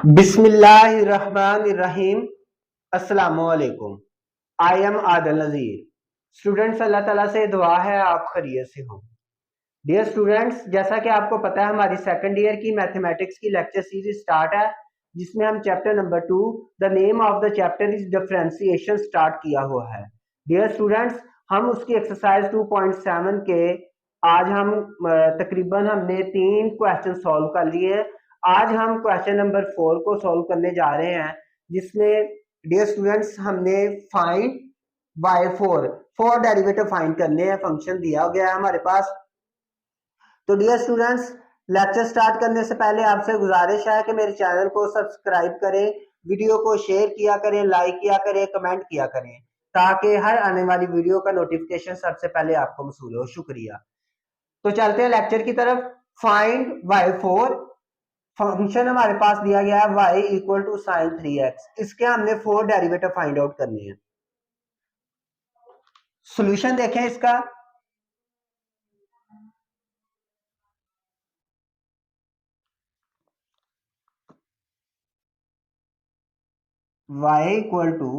बिस्मिल्लाहिर्रहमानिर्रहीम। अस्सलामुअलैकुम। I am Adil Nazir. Students, अल्लाह ताला से दुआ है आप खैरियत से हों। डियर स्टूडेंट्स, जैसा कि आपको पता है हमारी सेकंड ईयर की मैथमेटिक्स की लेक्चर सीरीज स्टार्ट है, जिसमें हम chapter number 2 the name of the chapter is differentiation start किया हुआ है। डियर स्टूडेंट्स, हम उसकी एक्सरसाइज 2.7 के आज हम तकरीबन हमने 3 क्वेश्चन सॉल्व कर लिए। आज हम क्वेश्चन नंबर 4 को सॉल्व करने जा रहे हैं, जिसमें डियर स्टूडेंट्स हमने find by four derivative find करने हैं। फंक्शन दिया गया है हमारे पास। तो डियर स्टूडेंट्स, लेक्चर स्टार्ट करने से पहले आपसे गुजारिश है कि मेरे चैनल को सब्सक्राइब करें, वीडियो को शेयर किया करें, लाइक किया करें, कमेंट किया करें, ताकि हर आने वाली वीडियो का नोटिफिकेशन सबसे पहले आपको मसूल हो। शुक्रिया। तो चलते हैं लेक्चर की तरफ। Find y4। फंक्शन हमारे पास दिया गया है y equal to sine 3x। इसके हमने 4 डेरिवेटिव फाइंड आउट करने हैं। सॉल्यूशन देखें इसका। y equal to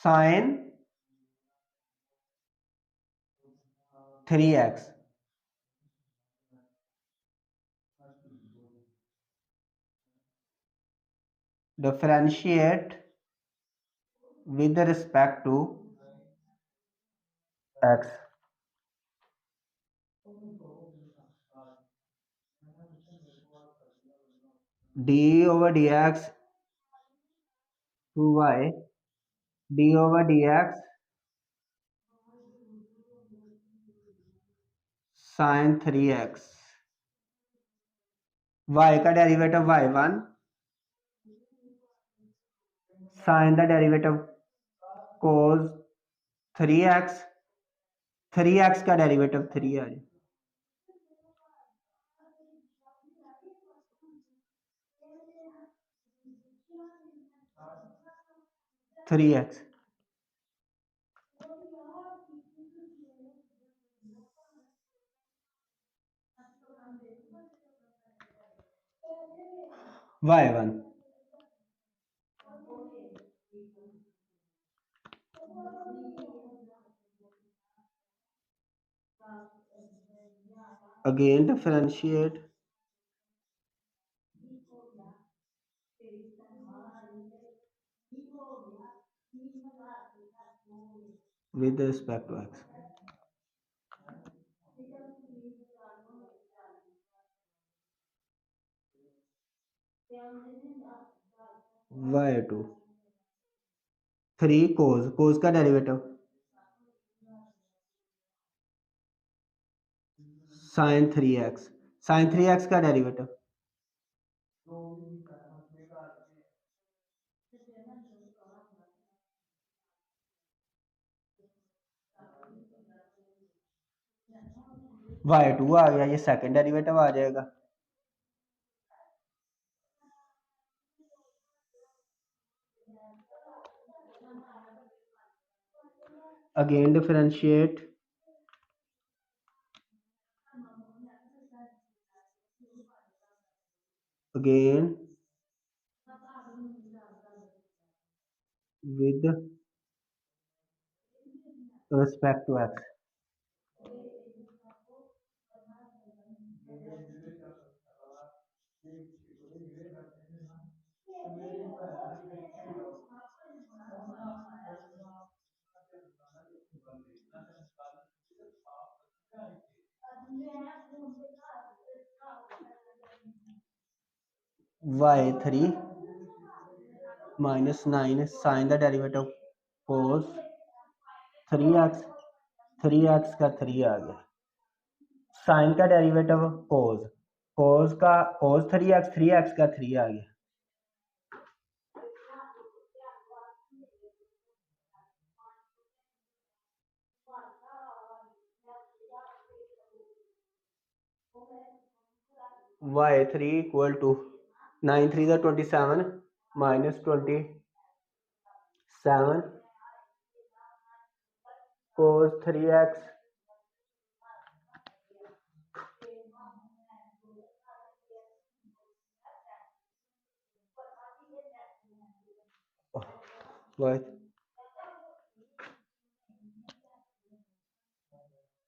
sine 3x differentiate with respect to x। d over dx to y, d over dx sine 3x। y का derivative y1 sine the derivative cos 3x, 3x का derivative 3 आ जाए। 3x y1 again differentiate with respect to x। y2 3 cos का derivative sine 3x, sine 3x का derivative y2 आ गया, ये second derivative आ जाएगा। Again differentiate again with respect to x। y3 minus 9 sine the derivative cos 3x, 3x का 3 आ गया। Sign का डेरिवेटिव cos का cos 3x, 3x का 3 आ गया। y3 equal to 9 3 the 27 minus 27 cos 3x What?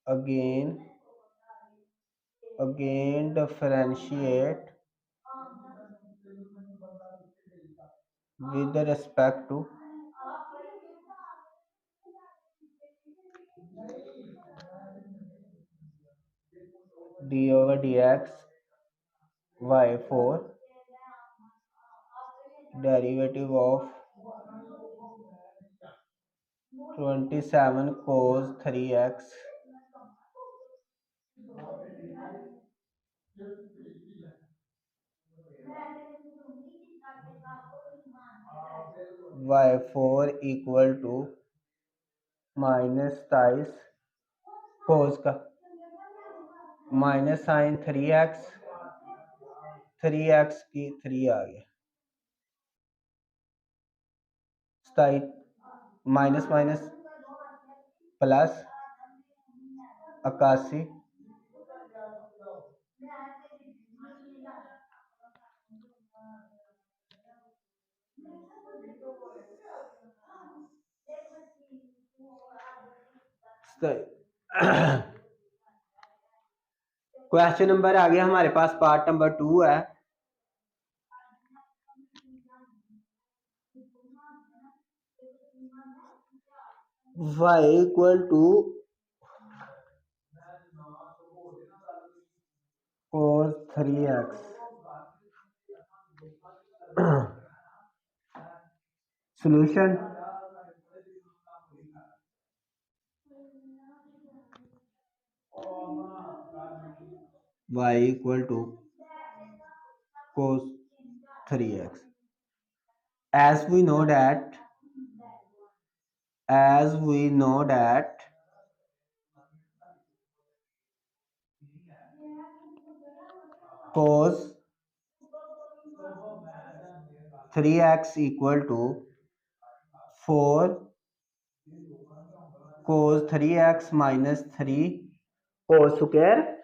Again, differentiate with the respect to d over dx y4 derivative of 27 cos 3x y4 equal to minus 27 cos का minus sine 3x 3x की 3 आ गया 27 minus minus plus 81 question number आ गया हमारे पास part number 2 है y equal to cos 3x solution y equal to cos 3x as we know that cos 3x equal to 4 cos 3x minus 3 cos square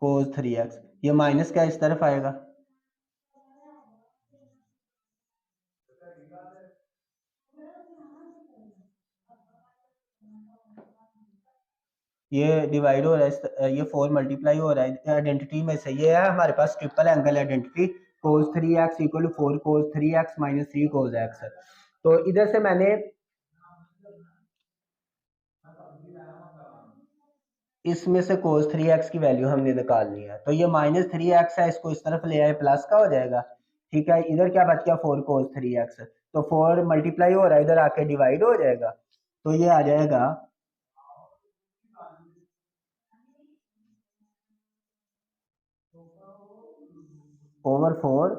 cos 3x ये minus क्या इस तरफ आएगा ये डिवाइड हो रहा है ये 4 मल्टीप्लाई हो रहा है आइडेंटिटी में से ये है हमारे पास triple angle identity cos 3x equal to 4 cos 3x minus 3 cos x है तो इधर से मैंने इसमें से cos 3x की वैल्यू हमने निकालनी है तो ये माइनस 3x है इसको इस तरफ ले आए प्लस का हो जाएगा ठीक है इधर क्या बच गया 4 cos 3x तो 4 मल्टीप्लाई हो रहा है इधर आके डिवाइड हो जाएगा तो ये आ जाएगा over 4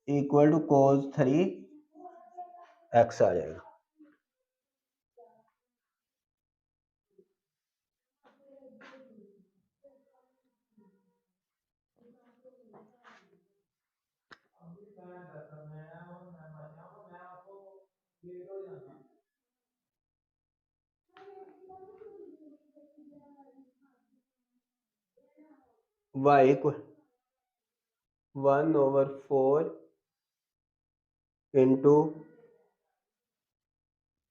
equal to cos 3x आ जाएगा y equal 1/4 into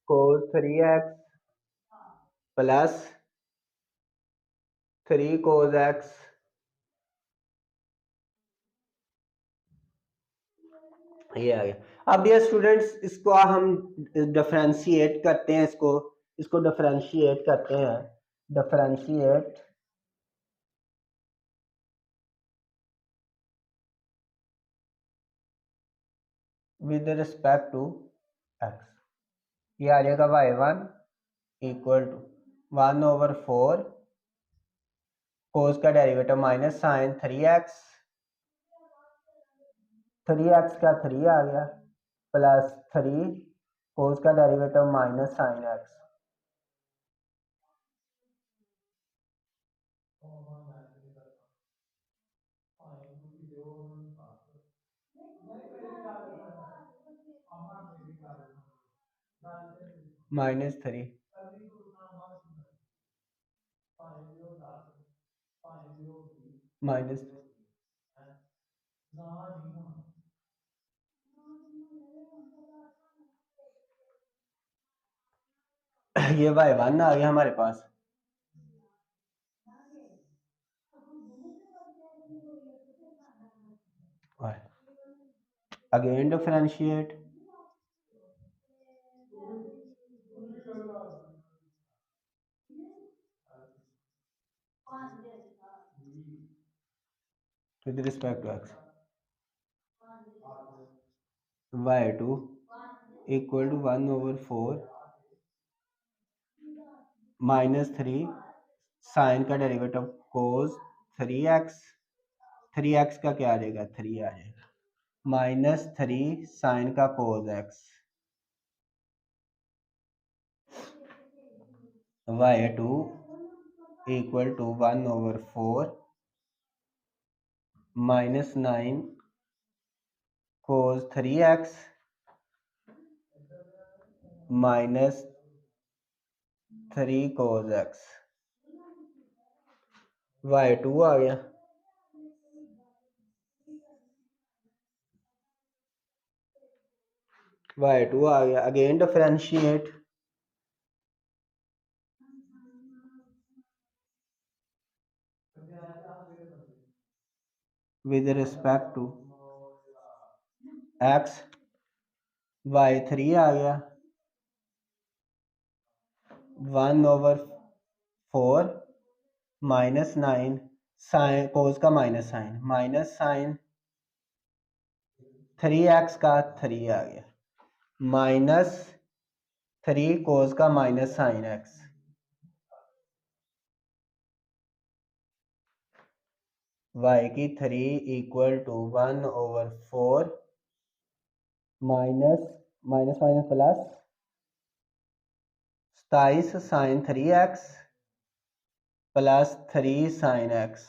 cos 3x plus 3 cos x ये आ गया अब ये स्टूडेंट्स इसको हम डिफरेंशिएट करते हैं इसको डिफरेंशिएट करते हैं differentiate with respect to x ये आ जाएगा y1 इक्वल टू 1/4 cos का derivative minus sine 3x 3x का 3 आ गया प्लस 3 cos का derivative minus sine x -3 minus ये y1 आ गया हमारे पास। Again differentiate, with respect to x, y2 equal to 1/4 -3 sine का डेरिवेटिव कोस 3x, 3x का क्या आ जाएगा, 3 आ जाएगा, -3 साइन का कोस x, y2 equal to 1/4 -9 cos 3x -3 cos x, y2 आ गया। y2 आ गया, again differentiate, with respect to x, y3 आ गया 1/4 -9 साइन कोस का माइनस साइन 3x का 3 आ गया, -3 कोस का माइनस साइन x, y की 3 equal to 1/4 minus minus minus plus 27 sine 3x plus 3 sine x।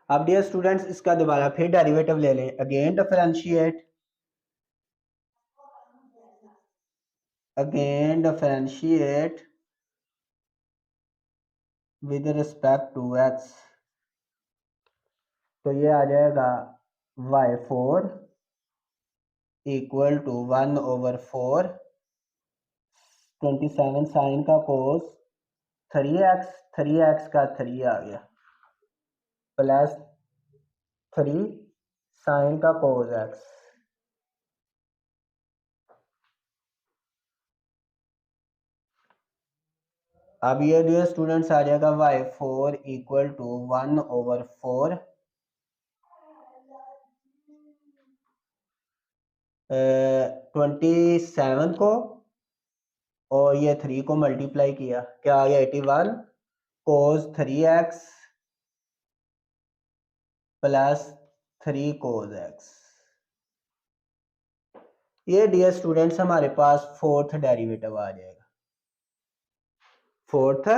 अब डियर स्टूडेंट्स इसका दोबारा फिर डेरिवेटिव ले लें, again differentiate, with respect to x, तो ये आ जाएगा y4 इक्वल टू 1/4 27 साइन का कोस 3x, 3x का 3 आ गया प्लस 3 साइन का कोस x। अब ये जो स्टूडेंट्स आ जाएगा y4 इक्वल टू 1/4 27 को और ये 3 को मल्टीप्लाई किया, क्या आ गया 81 कोस 3x प्लस 3 कोस x। ये डियर स्टूडेंट्स हमारे पास फोर्थ डेरिवेटिव आ जाएगा, फोर्थ।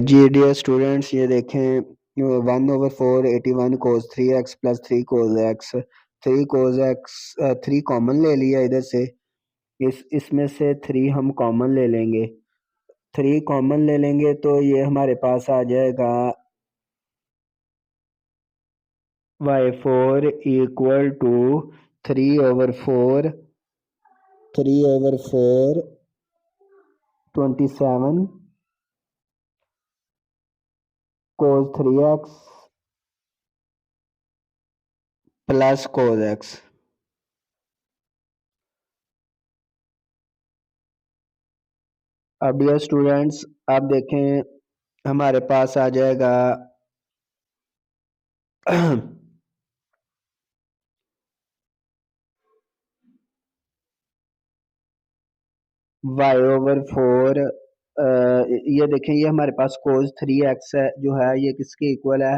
जी डियर स्टूडेंट्स ये देखें 1/4 81 कोस 3x प्लस 3 कोस x, 3 कॉमन ले लिया इधर से, इसमें से 3 हम कॉमन ले लेंगे, 3 कॉमन ले लेंगे तो ये हमारे पास आ जाएगा y4 equal to 3/4 27 cos 3x plus cos x। अब ये स्टूडेंट्स आप देखें हमारे पास आ जाएगा y/4 ये देखें ये हमारे पास cos 3x है जो है, ये किसके इक्वल है,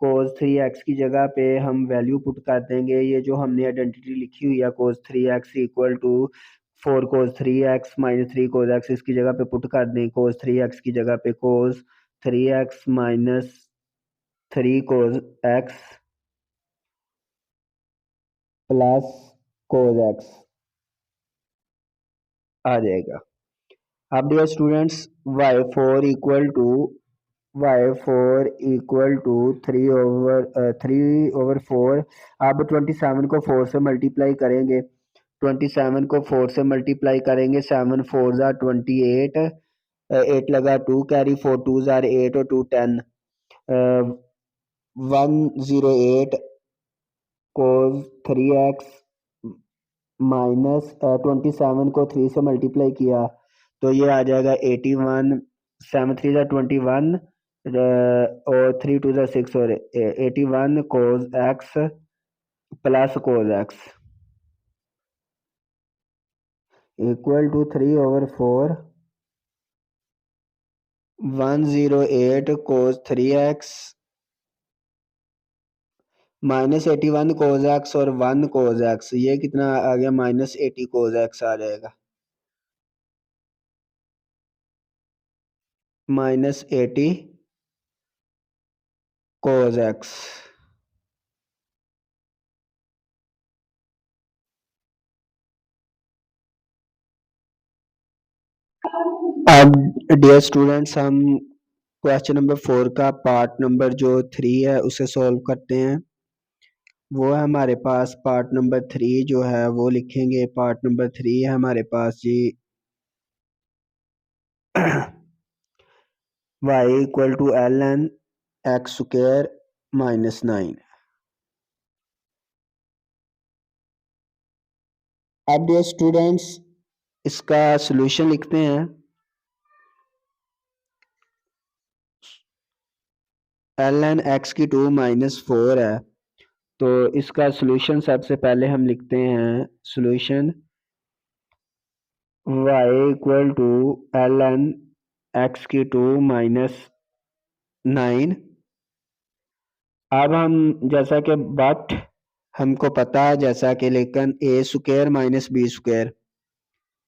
cos 3x की जगह पे हम वैल्यू पुट कर देंगे, ये जो हमने आइडेंटिटी लिखी हुई है cos 3x equal to 4 cos 3x minus 3 cos x, इसकी जगह पे पुट कर दें, cos 3x की जगह पे cos 3x minus 3 cos x plus cos x आ जाएगा। अब dear students y4 equal to 3/4। अब 27 को 4 से मल्टीप्लाई करेंगे। 27 को 4 से मल्टीप्लाई करेंगे। 7 4 ज़ार 28, 8 लगा 2 कैरी 4 2 ज़ार 8 और 2 10, 108 कोस 3x माइनस 27 को 3 से मल्टीप्लाई किया तो ये आ जाएगा 81। 7 3 ज़ा 21 और 3 2 ज़ा 6 और 81 cos x plus cos x equal to 3/4 108 cos 3x minus 81 cos x और 1 कोस एक्स, ये कितना आ गया -80 कोस एक्स आ जाएगा। -80 कोस एक्स। अब डियर स्टूडेंट्स हम क्वेश्चन नंबर 4 का पार्ट नंबर जो 3 है उसे सॉल्व करते हैं। वो है हमारे पास पार्ट नंबर 3 जो है वो लिखेंगे। पार्ट नंबर 3 है हमारे पास जी y equal to ln x square -9। अब डियर स्टूडेंट्स इसका सॉल्यूशन लिखते हैं। ln x की 2 -4 है तो इसका सॉल्यूशन सबसे पहले हम लिखते हैं। Solution y equal to ln x की 2 -9। अब हम जैसा कि बट हमको पता है जैसा कि लेकिन a square minus B square,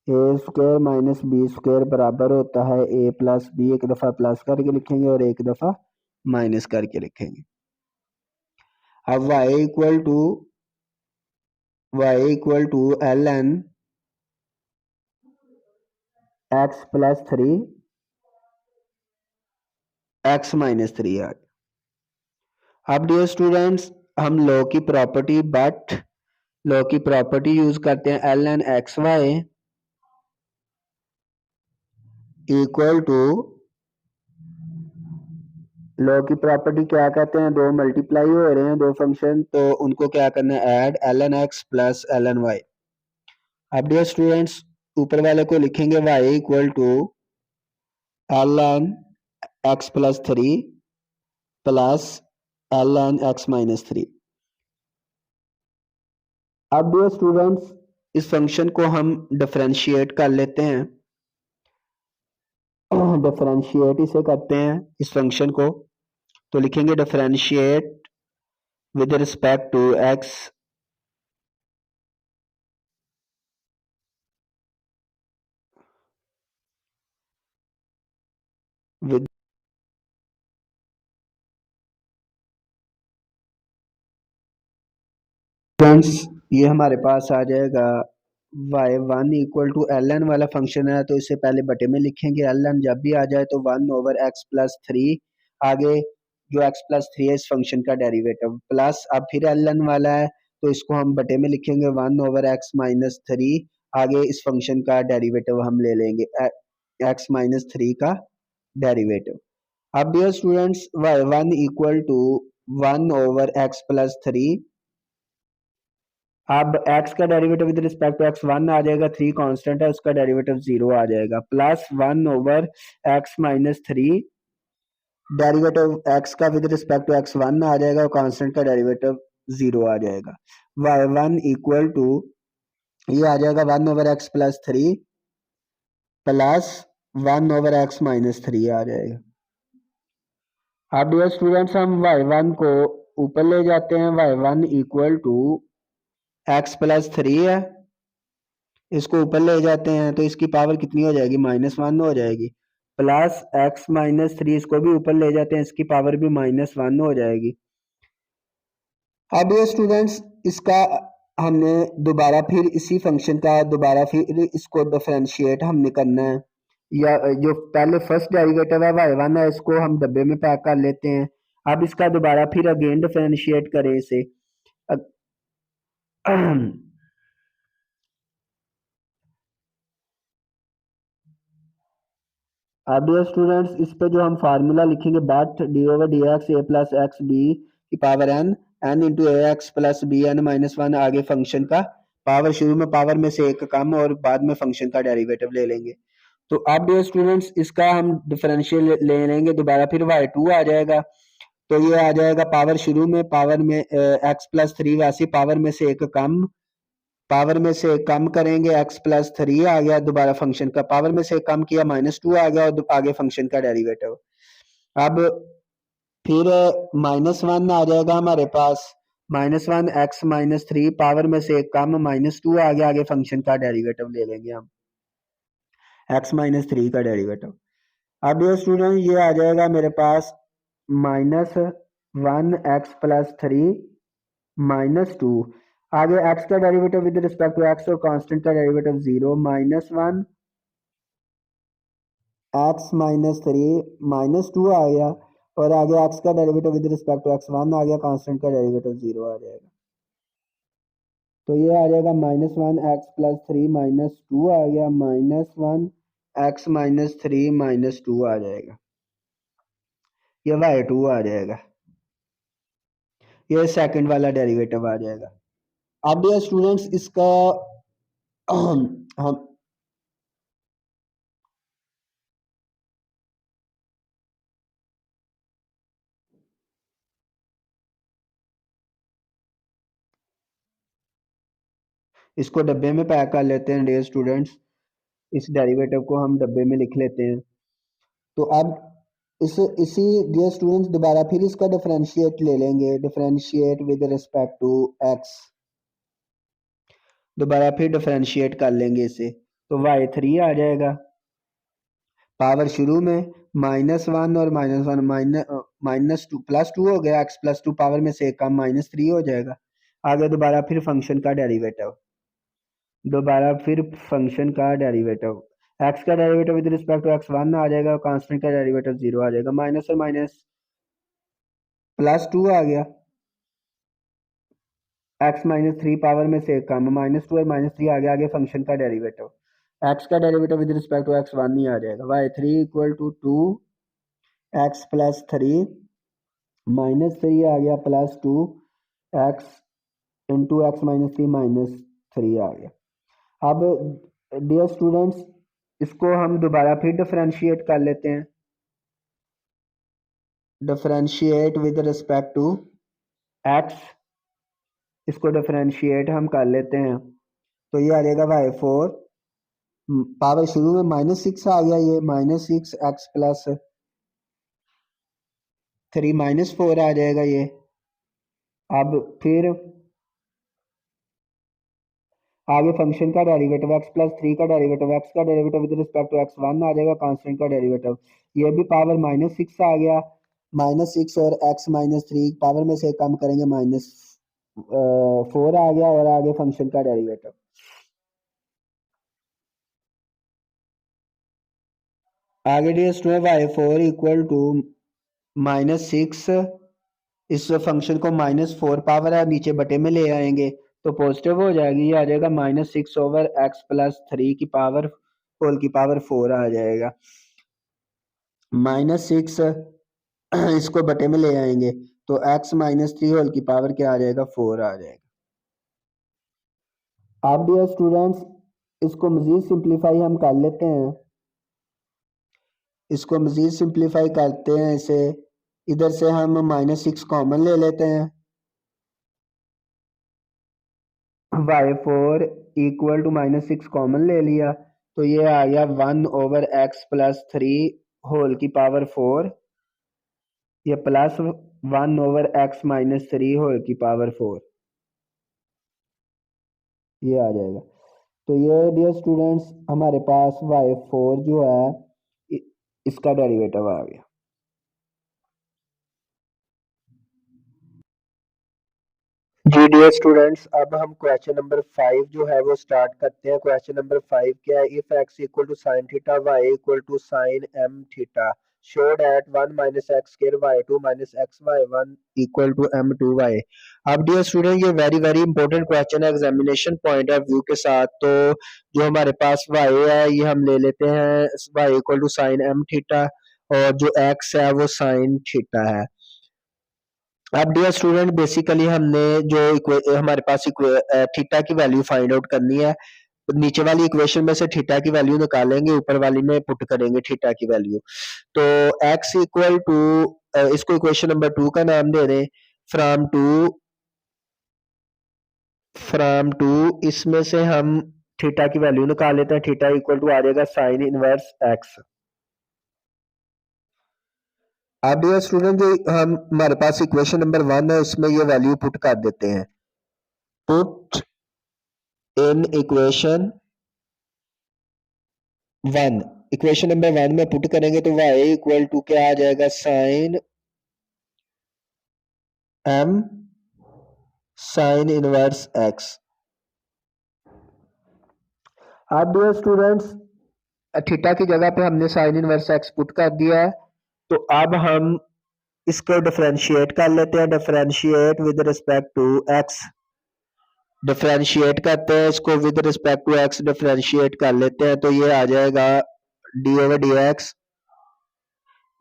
A square minus B square बराबर होता है a प्लस बी। एक दफ़ा प्लस करके लिखेंगे और एक दफ़ा माइनस करके लिखेंगे। अब y equal to ln x plus 3 x minus 3 है। अब डियर स्टूडेंट्स हम लॉ की प्रॉपर्टी यूज करते हैं। ln xy equal to, log की प्रॉपर्टी क्या कहते हैं, दो मल्टीप्लाई हो रहे हैं दो फंक्शन तो उनको क्या करना है add, ln x plus ln y। अब डियर स्टूडेंट्स ऊपर वाले को लिखेंगे y equal to ln x plus 3 plus ln x minus 3। अब डियर स्टूडेंट्स इस फंक्शन को हम डिफरेंशिएट कर लेते हैं। डिफरेंशिएट इसे करते हैं इस फंक्शन को तो लिखेंगे differentiate with respect to x with friends ये हमारे पास आ जाएगा y1 इक्वल टू ln वाला फंक्शन है तो इसे पहले बटे में लिखेंगे। ln जब भी आ जाए तो 1/x प्लस 3, आगे जो x प्लस 3 है इस फंक्शन का डेरिवेटिव प्लस, अब फिर ln वाला है तो इसको हम बटे में लिखेंगे 1/x माइनस 3, आगे इस फंक्शन का डेरिवेटिव हम ले लेंगे x माइनस 3 का डेरिवेटिव। अब dear students y1 equal to 1/x plus 3, अब x का derivative with respect to x 1 आ जाएगा, 3 कांस्टेंट है उसका डेरिवेटिव 0 आ जाएगा, plus 1/x minus 3 derivative x का विद रिस्पेक्ट टू x 1 आ जाएगा और कांस्टेंट का डेरिवेटिव 0 आ जाएगा। y1 इक्वल टू ये आ जाएगा 1/x plus 3 plus 1/x minus 3 आ जाएगा। अब डियर स्टूडेंट्स हम y1 को ऊपर ले जाते हैं। y1 equal to x plus 3 है, इसको ऊपर ले जाते हैं तो इसकी पावर कितनी हो जाएगी -1 हो जाएगी, प्लस x माइनस 3 इसको भी ऊपर ले जाते हैं इसकी पावर भी -1 हो जाएगी। अब ये स्टूडेंट्स इसका हमने दोबारा फिर इसी फंक्शन का दोबारा फिर इसको डिफरेंशिएट हमने करना है, या जो पहले फर्स्ट डेरिवेटिव है y1 है, इसको हम डब्बे में पैक कर लेते हैं। अब इसका दोबारा फिर अगेन डिफरेंशिएट करें इसे। अब डियर स्टूडेंट्स, इस पे जो हम फार्मूला लिखेंगे, but d over D x a plus x b की power n, n into a x plus b n minus one, आगे फंक्शन का पावर, शुरू में पावर में से एक कम और बाद में फंक्शन का डेरिवेटिव ले लेंगे। तो अब डियर स्टूडेंट्स इसका हम डिफरेंशियल ले लेंगे दोबारा, फिर y2 आ जाएगा। तो ये आ जाएगा पावर, शुरू में पावर में एक्स प्लस थ्री, वैसे पावर में से एक कम, पावर में से कम करेंगे, एक्स प्लस थ्री आ गया, दोबारा फंक्शन का पावर में से कम किया, माइनस टू आ गया, और आगे फंक्शन का डेरिवेटिव। अब फिर माइनस वन आ जाएगा हमारे पास, minus one x minus three, power में से कम, माइनस टू आ गया, आगे फंक्शन का डेरिवेटिव ले लेंगे हम, एक्स माइनस थ्री का डेरिवेटिव। अब ये स्टूडेंट ये आ जाएगा मेरे पास minus one x plus three minus two, आगे x का derivative with respect to x और कांस्टेंट का derivative zero, minus one x minus three minus two आ गया, और आगे x का derivative with respect to x one आ गया, कांस्टेंट का डेरिवेटिव जीरो आ जाएगा। तो ये आ जाएगा minus one x plus three minus two आ गया, minus one x minus three minus two आ जाएगा, ये y2 आ जाएगा, ये सेकंड वाला डेरिवेटिव आ जाएगा। अब ये स्टूडेंट्स इसका हम इसको डब्बे में पैक कर लेते हैं डियर स्टूडेंट्स, इस डेरिवेटिव को हम डब्बे में लिख लेते हैं। तो अब इसी डियर स्टूडेंट्स दोबारा फिर इसका डिफरेंशिएट ले लेंगे, differentiate with respect to x, दोबारा फिर डिफरेंशिएट कर लेंगे इसे, तो y3 आ जाएगा, पावर शुरू में माइनस वन और minus one, minus two plus two हो गया, एक्स प्लस टू, पावर में से कम, माइनस थ्री हो जाएगा, आगे दोबारा फिर फंक्शन का डेरिवेटिव, दोबारा फिर फंक्शन का डेरिवेटिव, एक्स का derivative with respect to x one आ जाएगा, कांस्टेंट का डेरिवेटिव जीरो आ जाएगा, माइनस और माइनस प्लस टू आ गया, एक्स माइनस थ्री, पावर में से कम, माइनस टू और माइनस थ्री आ गया, आगे फंक्शन का डेरिवेटिव, एक्स का derivative with respect to x one ही आ जाएगा, y three equal to two x plus three minus three आ गया plus two x into x minus three minus three आ गया। अब डियर स्टूडेंट्स इसको हम दोबारा फिर डिफरेंशिएट कर लेते हैं, differentiate with respect to x, इसको डिफरेंशिएट हम कर लेते हैं, तो ये आ जाएगा वाई फोर, पावर शुरू में माइनस सिक्स आ गया, ये minus six x plus three minus four आ जाएगा ये। अब फिर आगे फंक्शन का डेरिवेटिव एक्स प्लस थ्री का डेरिवेटिव, एक्स का derivative with respect to x one आ जाएगा, कांस्टेंट का डेरिवेटिव, ये भी पावर माइनस सिक्स आ गया, माइनस सिक्स और एक्स माइनस थ्री पावर में से कम करेंगे, माइनस फोर आ गया, और आगे फंक्शन का डेरिवेटिव, आगे dear student y four equal to minus six, इस फंक्शन को माइनस फोर पावर है नीचे बटे में ले आएंगे तो पॉजिटिव हो जाएगी, ये आ जाएगा minus six over x plus three की पावर होल की पावर फोर आ जाएगा, माइनस सिक्स इसको बटे में ले आएंगे तो एक्स माइनस थ्री होल की पावर क्या आ जाएगा, फोर आ जाएगा। आप डियर स्टूडेंट्स इसको मजीद सिंप्लीफाई हम कर लेते हैं, इसको मजीद सिंप्लीफाई करते हैं, इसे इधर से हम माइनस सिक्स कॉमन ले लेते हैं, y four equal to minus six common ले लिया, तो ये आ गया one over x plus three whole की पावर फोर, ये plus one over x minus three whole की पावर फोर, ये आ जाएगा। तो ये डियर स्टूडेंट्स हमारे पास वाई फोर जो है इसका डेरिवेटिव आ गया। जी डियर स्टूडेंट्स, अब हम क्वेश्चन नंबर 5 जो है वो स्टार्ट करते हैं। क्वेश्चन नंबर 5 क्या है? If x equal to sine theta y equal to sine m theta show that 1 minus x square y2 minus x y1 equal to m2y। अब डियर स्टूडेंट ये very very important question है examination point of view के साथ। तो जो हमारे पास y है ये हम ले लेते हैं y equal to sine m theta और जो x है वो साइन थीटा है। अब डियर स्टूडेंट बेसिकली हमने जो हमारे पास थीटा की वैल्यू फाइंड आउट करनी है। नीचे वाली इक्वेशन में से थीटा की वैल्यू निकालेंगे, ऊपर वाली में पुट करेंगे थीटा की वैल्यू। तो x इक्वल टू इसको इक्वेशन नंबर 2 का नाम दे दें। फ्रॉम टू इसमें से हम थीटा की वैल्यू निकाल लेते हैं। थीटा इक्वल टू आ जाएगा साइन इनवर्स एक्स। अब डियर स्टूडेंट जो हम हमारे पास इक्वेशन नंबर 1 है उसमें ये वैल्यू पुट कर देते हैं। पुट इन इक्वेशन नंबर 1 में पुट करेंगे तो y इक्वल टू क्या आ जाएगा? Sine m sine inverse x। अब डियर स्टूडेंट्स थीटा की जगह पे हमने साइन इनवर्स x पुट कर दिया है। तो अब हम इसको डिफरेंशिएट कर लेते हैं। Differentiate with respect to x, differentiate करते हैं इसको with respect to x, differentiate कर लेते हैं तो ये आ जाएगा D over D x.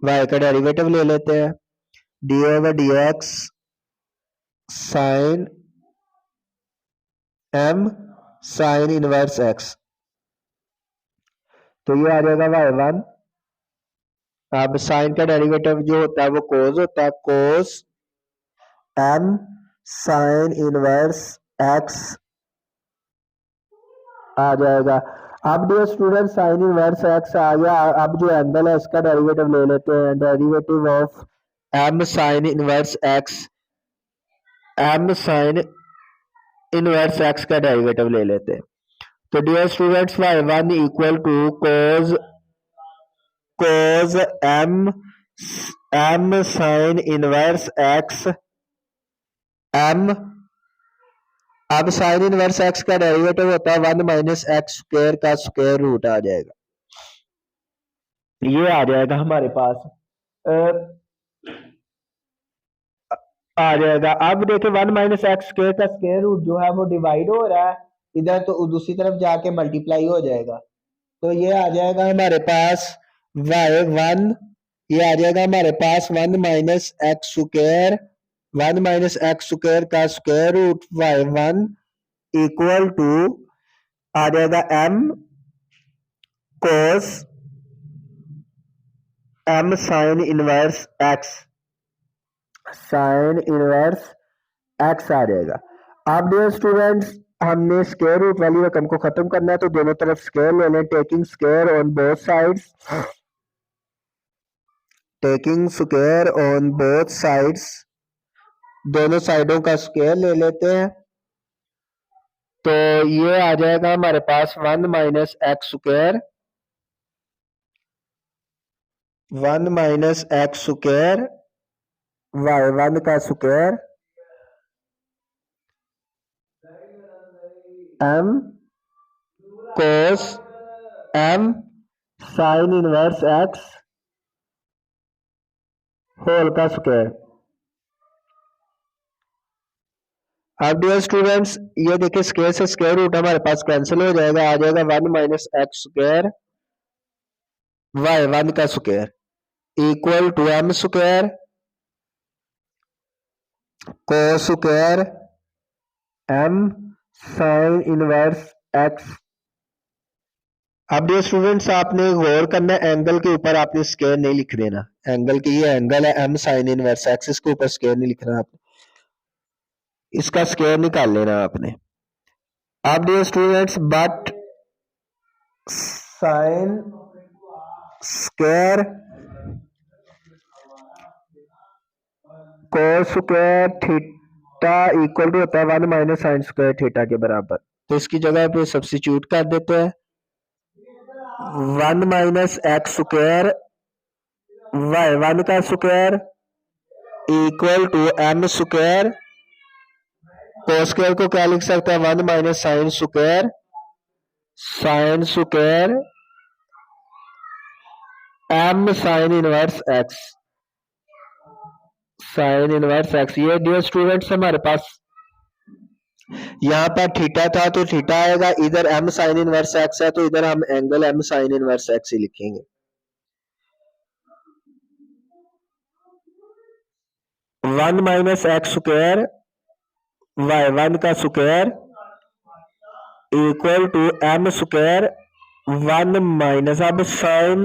Y का डेरिवेटिव ले लेते हैं, D over D x sine m sine inverse x। तो ये आ जाएगा y1। अब साइन का डेरिवेटिव जो होता है वो कोस होता है, cos m sine inverse x आ जाएगा। अब dear student sine inverse x आ गया। अब जो एंगल है इसका डेरिवेटिव ले लेते हैं। Derivative of m sine inverse x, m sine inverse x का डेरिवेटिव ले लेते हैं। तो dear students y1 equal to cos m sine inverse x m। अब साइन इनवर्स x का डेरिवेटिव होता है 1 माइनस एक्स स्क्वायर का स्क्वायर रूट आ जाएगा। ये आ जाएगा हमारे पास आ जाएगा। अब देखिए 1 माइनस एक्स स्क्वायर का स्क्वायर रूट जो है वो डिवाइड हो रहा है इधर, तो दूसरी तरफ जाके मल्टीप्लाई हो जाएगा। तो ये आ जाएगा हमारे पास y1, ये आ जाएगा हमारे पास 1 minus x square, 1 minus x square का square root y1 equal to आ जाएगा m cos m sine inverse x, sine inverse x आ जाएगा। अब डियर स्टूडेंट्स हमने स्क्वायर रूट वाली रकम को खत्म करना है तो दोनों तरफ स्क्वायर ले लें। Taking square on both sides, taking square on both sides, दोनों साइडों का स्क्वायर ले लेते हैं। तो ये आ जाएगा हमारे पास 1 minus x square, 1 minus x square y1 का square m cos m sine inverse x whole का स्क्वायर। अब डियर स्टूडेंट्स ये देखिए स्क्वायर से स्क्वायर रूट हमारे पास कैंसिल हो जाएगा, आ जाएगा 1 माइनस एक्स स्क्वायर y1 का square equal to m square cos square m sine inverse x। अब डियर स्टूडेंट्स आपने गौर करना है एंगल के ऊपर आपने स्क्वायर नहीं लिख देना। एंगल की ये एंगल है m साइन इनवर्स x, इसके ऊपर स्क्वायर नहीं लिखना आपने, इसका स्क्वायर निकाल लेना आपने। अब dear students but sine square cos square theta equal to होता है 1 माइनस साइन स्क्वायर थीटा के बराबर। तो इसकी जगह पे सब्स्टिट्यूट कर देते हैं। 1 माइनस एक्स स्क्वायर y1 का square equal to m square cos square को क्या लिख सकते हैं, 1 minus sine square, sine square m sine inverse x, sine inverse x। ये डियर स्टूडेंट्स हमारे पास यहाँ पर थीटा था तो थीटा आएगा, इधर m साइन इनवर्स x है तो इधर हम angle m sine inverse x ही लिखेंगे। 1 माइनस एक्स स्क्वायर y1 का square equal to m square 1 minus, अब sine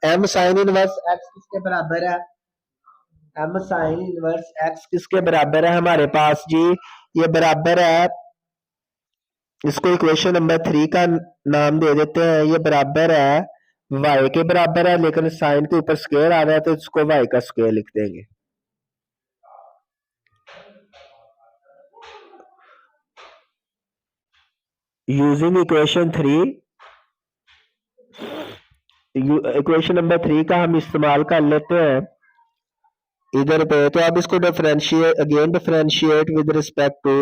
m sine inverse x किसके बराबर है, m साइन इनवर्स x किसके बराबर है हमारे पास जी, ये बराबर है, इसको इक्वेशन नंबर 3 का नाम दे देते हैं, ये बराबर है y के बराबर है, लेकिन साइन के ऊपर स्क्वायर आ रहा है तो इसको y का स्क्वायर लिख देंगे। यूजिंग इक्वेशन 3, इक्वेशन नंबर 3 का हम इस्तेमाल कर लेते हैं इधर पे, तो अब इसको differentiate, again differentiate with respect to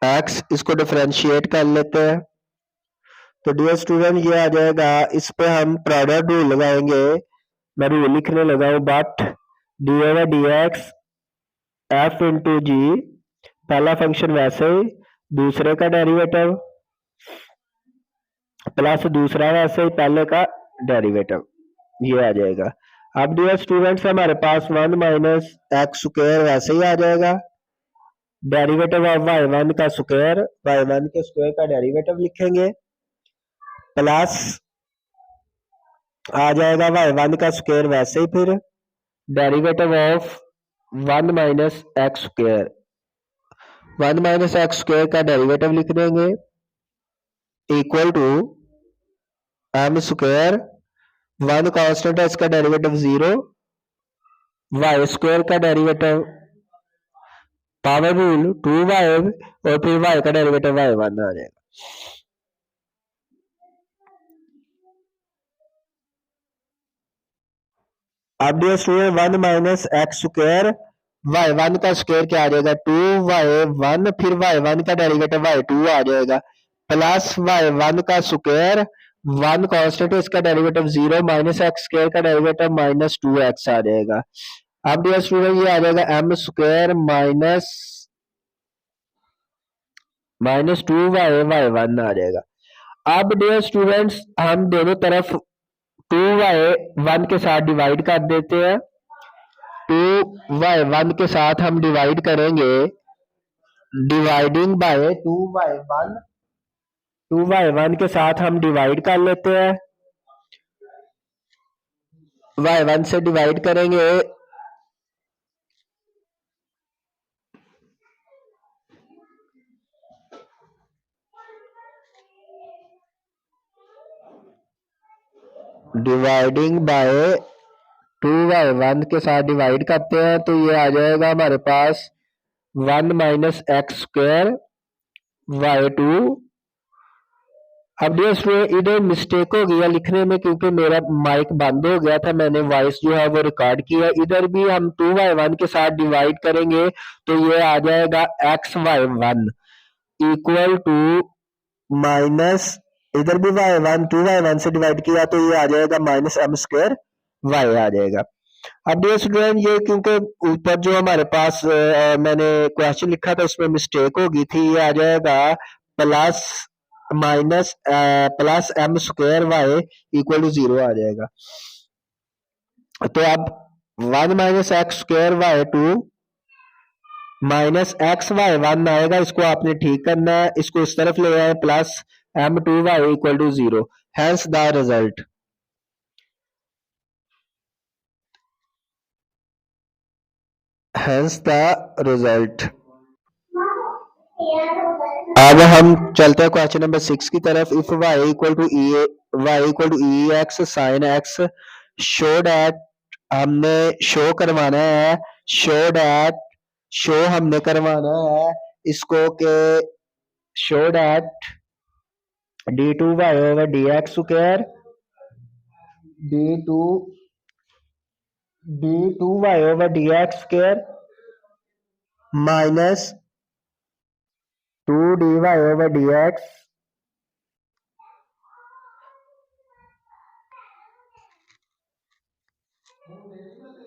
x, इसको डिफरेंशिएट कर लेते हैं। तो डियर स्टूडेंट ये आ जाएगा, इस पे हम प्रोडक्ट रूल लगाएंगे, मैं रूल लिखने लगा हूं, but d over D x f into g, पहला फंक्शन वैसे ही, दूसरे का डेरिवेटिव प्लस दूसरा वैसे ही पहले का डेरिवेटिव, ये आ जाएगा। अब डियर स्टूडेंट्स हमारे पास 1 माइनस एक्स स्क्वायर वैसे ही आ जाएगा, डेरिवेटिव ऑफ y1 का स्क्वायर, y1 के स्क्वायर का डेरिवेटिव लिखेंगे, प्लस आ जाएगा y1 का स्क्वायर वैसे ही, फिर derivative of 1 minus x square, 1 minus x square का डेरिवेटिव लिख देंगे equal to m square, 1 constant है इसका डेरिवेटिव 0, y स्क्वायर का डेरिवेटिव पावर रूल 2y और फिर y का डेरिवेटिव y1 आ जाएगा। अब dear student 1 minus x square y1 का स्क्वायर क्या आ जाएगा, 2y1, फिर y1 का डेरिवेटिव y2 आ जाएगा, प्लस y1 का स्क्वायर, 1 कांस्टेंट है इसका डेरिवेटिव 0, माइनस एक्स स्क्वायर का डेरिवेटिव माइनस 2x आ जाएगा। अब डियर स्टूडेंट ये आ जाएगा m स्क्वायर माइनस 2y1 आ जाएगा। अब डियर स्टूडेंट्स हम दोनों तरफ 2y1 के साथ डिवाइड कर देते हैं, 2y1 के साथ हम डिवाइड करेंगे, डिवाइडिंग बाय 2y1 के साथ हम डिवाइड कर लेते हैं, y1 से डिवाइड करेंगे, डिवाइडिंग बाय 2y1 के साथ डिवाइड करते हैं तो ये आ जाएगा हमारे पास 1 माइनस एक्स स्क्वायर y2। अब डियर स्टूडेंट इधर मिस्टेक हो गया लिखने में, क्योंकि मेरा माइक बंद हो गया था, मैंने वॉइस जो है वो रिकॉर्ड किया, इधर भी हम 2y1 के साथ डिवाइड करेंगे तो ये आ जाएगा xy1 इक्वल टू माइनस, इधर भी y1 2y1 से डिवाइड किया तो ये आ जाएगा माइनस m स्क्वायर y आ जाएगा। अब डियर स्टूडेंट ये क्योंकि ऊपर जो हमारे पास मैंने क्वेश्चन लिखा था उसमें मिस्टेक हो गई थी, ये आ जाएगा plus minus plus m square y equal to 0 आ जाएगा। तो अब 1 minus x square y2 minus x y1 आएगा, इसको आपने ठीक करना है, इसको इस तरफ ले आए, plus m2y equal to 0, hence the result, hence the result. अब हम चलते हैं क्वेश्चन नंबर 6 की तरफ। If y equal to e x sine x, show that, हमने शो करवाना है, शो हमने करवाना है इसको के show that d2y over dx square, d2 d2y/dx² minus 2dy/dx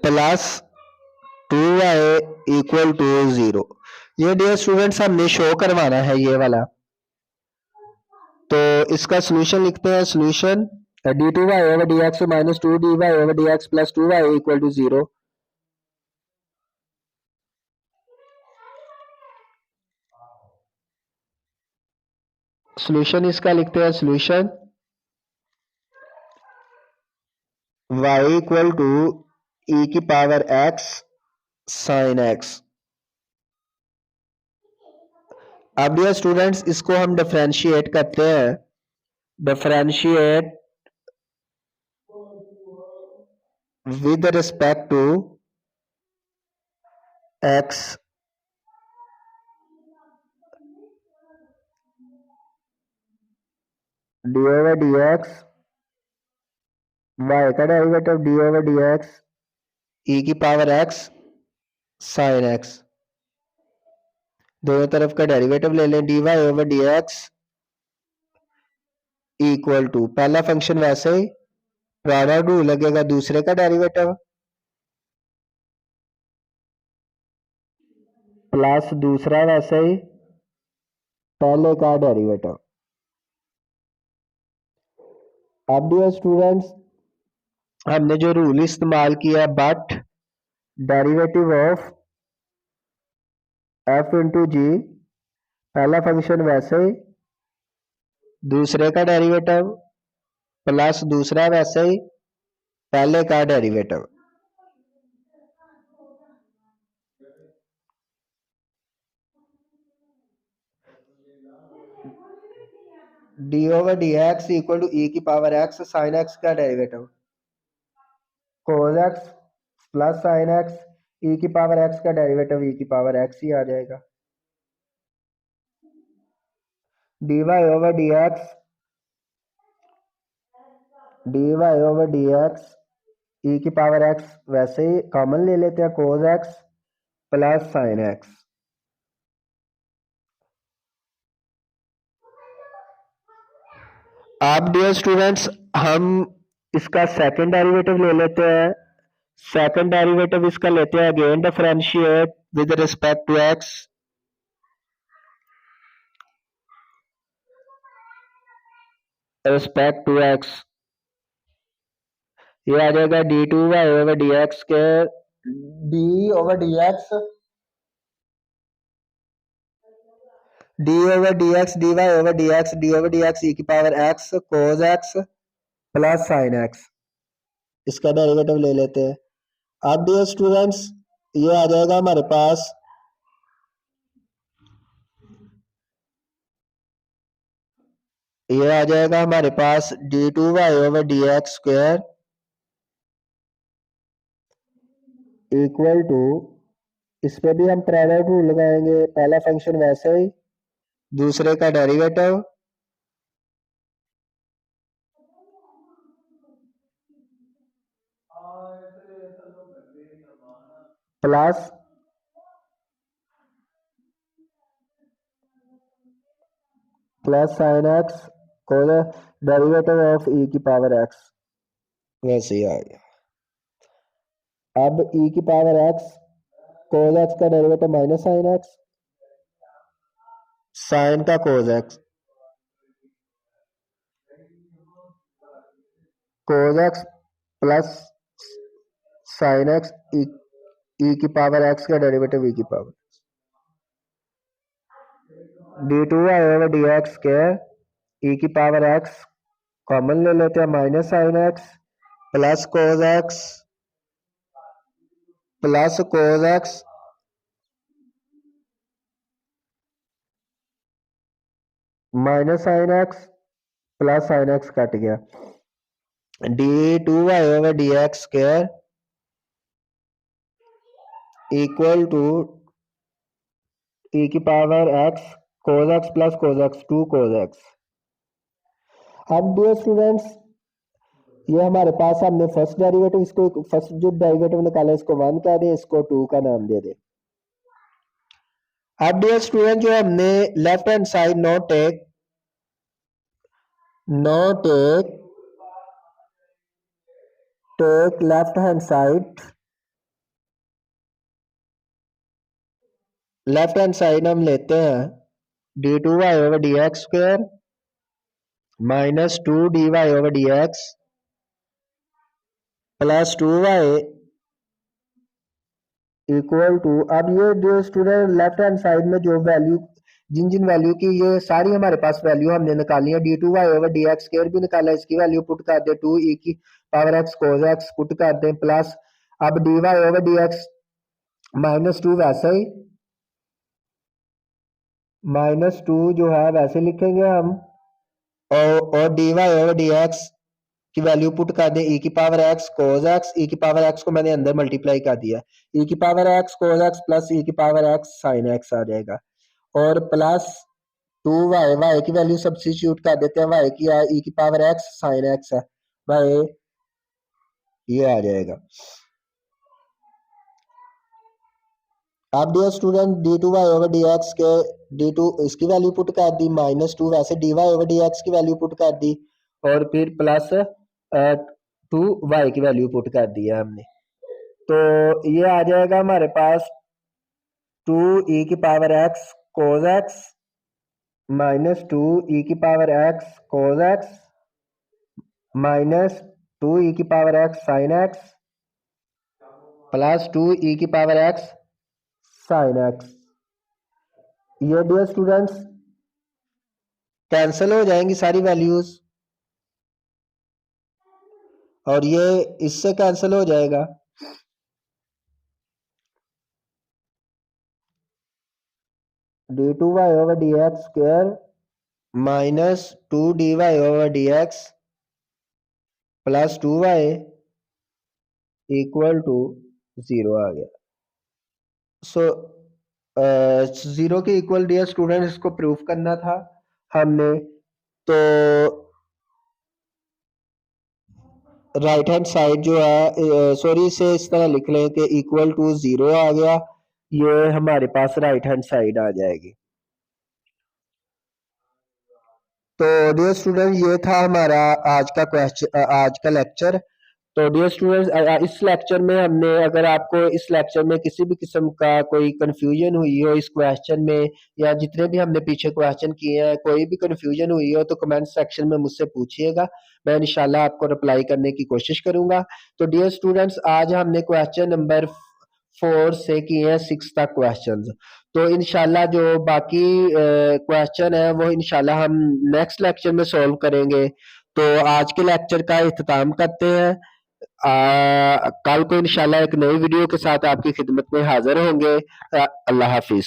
plus 2y = 0। ये डियर स्टूडेंट्स हमने शो करवाना है ये वाला, तो इसका सोल्यूशन लिखते हैं। Solution d2y/dx minus 2dy/dx plus 2y = 0। Solution इसका लिखते हैं। Solution y = e⁻x sin x। अब डियर स्टूडेंट्स इसको हम डिफरेंशिएट करते हैं। Differentiate with respect to x d/dx, y का derivative d/dx e⁻x sin x। दोनों तरफ का डेरिवेटिव ले लें। dy/dx इक्वल टू, पहला फंक्शन वैसे ही प्रोडक्ट रूल लगेगा, दूसरे का डेरिवेटिव प्लस दूसरा वैसे ही पहले का डेरिवेटिव। अब डियर स्टूडेंट्स हमने जो रूल इस्तेमाल किया, but derivative of f into g, पहला फंक्शन वैसे ही दूसरे का डेरिवेटिव प्लस दूसरा वैसे ही पहले का derivative. d/dx equal to e⁻x sin x का derivative cos x plus sin x e⁻x का डेरिवेटिव e⁻x ही आ जाएगा। dy/dx e⁻x वैसे ही कॉमन ले लेते हैं, cos x plus sin x। अब डियर स्टूडेंट्स हम इसका सेकंड डेरिवेटिव ले लेते हैं। सेकंड डेरिवेटिव इसका लेते हैं, again differentiate with respect to x respect to x। ये आ जाएगा d2y/dx के d/dx d/dx dy/dx d/dx e⁻x cos x plus sin x, इसका डेरिवेटिव ले लेते हैं। अब डियर स्टूडेंट्स ये आ जाएगा हमारे पास d2y/dx² इक्वल टू, इस पे भी हम प्रोडक्ट रूल लगाएंगे, पहला फंक्शन वैसे ही दूसरे का डेरिवेटिव प्लस sin x को डेरिवेटिव ऑफ e⁻x वैसे ही आ गया। अब e⁻x cos x का derivative minus sin x, sin का cos x, cos x plus sin x e⁻x का डेरिवेटिव e⁻x। d2y/dx के e⁻x कॉमन ले लेते हैं, minus sin x plus cos x plus cos x minus sin x plus sin x cut गया। d2y/dx के equal to e⁻x cos x plus cos x 2 cos x। अब dear students ये हमारे पास हमने फर्स्ट डेरिवेटिव, इसको first जो derivative निकाला इसको 1 कह दें, इसको 2 का नाम दे दें। अब डियर स्टूडेंट जो हमने left hand side take left hand side हम लेते हैं d2y/dx² -2dy/dx +2y equal to, अब ये जो स्टूडेंट लेफ्ट हैंड साइड में जो वैल्यू, जिन जिन वैल्यू की ये सारी हमारे पास वैल्यू हमने निकाली है, d2y/dx² भी निकाला, इसकी वैल्यू पुट कर दे 2e⁻x cos x पुट कर दें, प्लस अब dy/dx -2 वैसे ही -2 जो है वैसे लिखेंगे हम, और dy/dx की वैल्यू पुट कर दें e⁻x cos x, e⁻x को मैंने अंदर मल्टीप्लाई कर दिया, e⁻x cos x plus e⁻x sin x आ जाएगा, और प्लस 2y की वैल्यू सब्स्टिट्यूट कर देते हैं, y की e⁻x sin x है, y ये आ जाएगा। अब डियर स्टूडेंट d2y/dx के d2 इसकी वैल्यू पुट कर दी, -2 वैसे dy/dx की वैल्यू पुट कर दी, और फिर प्लस 2y की वैल्यू पुट कर दी है हमने, तो ये आ जाएगा हमारे पास 2e⁻x cos x -2e⁻x cos x -2e⁻x sin x plus 2e⁻x sin x। ये डियर स्टूडेंट्स कैंसिल हो जाएंगी सारी वैल्यूज, और ये इससे कैंसिल हो जाएगा, d2y/dx² -2dy/dx plus 2y equal to 0 आ गया। सो जीरो के इक्वल डियर स्टूडेंट इसको प्रूफ करना था हमने, तो राइट हैंड साइड जो है, सॉरी इसे इस तरह लिख लें कि इक्वल टू 0 आ गया, ये हमारे पास राइट हैंड साइड आ जाएगी। तो डियर स्टूडेंट ये था हमारा आज का क्वेश्चन, आज का लेक्चर। तो डियर स्टूडेंट्स इस लेक्चर में हमने, अगर आपको इस लेक्चर में किसी भी किस्म का कोई कंफ्यूजन हुई हो इस क्वेश्चन में, या जितने भी हमने पीछे क्वेश्चन किए हैं कोई भी कंफ्यूजन हुई हो, तो कमेंट सेक्शन में मुझसे पूछिएगा, मैं इंशाल्लाह आपको रिप्लाई करने की कोशिश करूंगा। तो डियर स्टूडेंट्स आज हमने क्वेश्चन नंबर 4 से किए हैं 6 तक क्वेश्चन, तो इंशाल्लाह जो बाकी क्वेश्चन है वो इंशाल्लाह हम नेक्स्ट लेक्चर में सॉल्व करेंगे। तो आज के लेक्चर का इख्तिताम करते हैं, कल को इंशाल्लाह एक नई वीडियो के साथ आपकी खिदमत में हाजिर होंगे। अल्लाह हाफिज।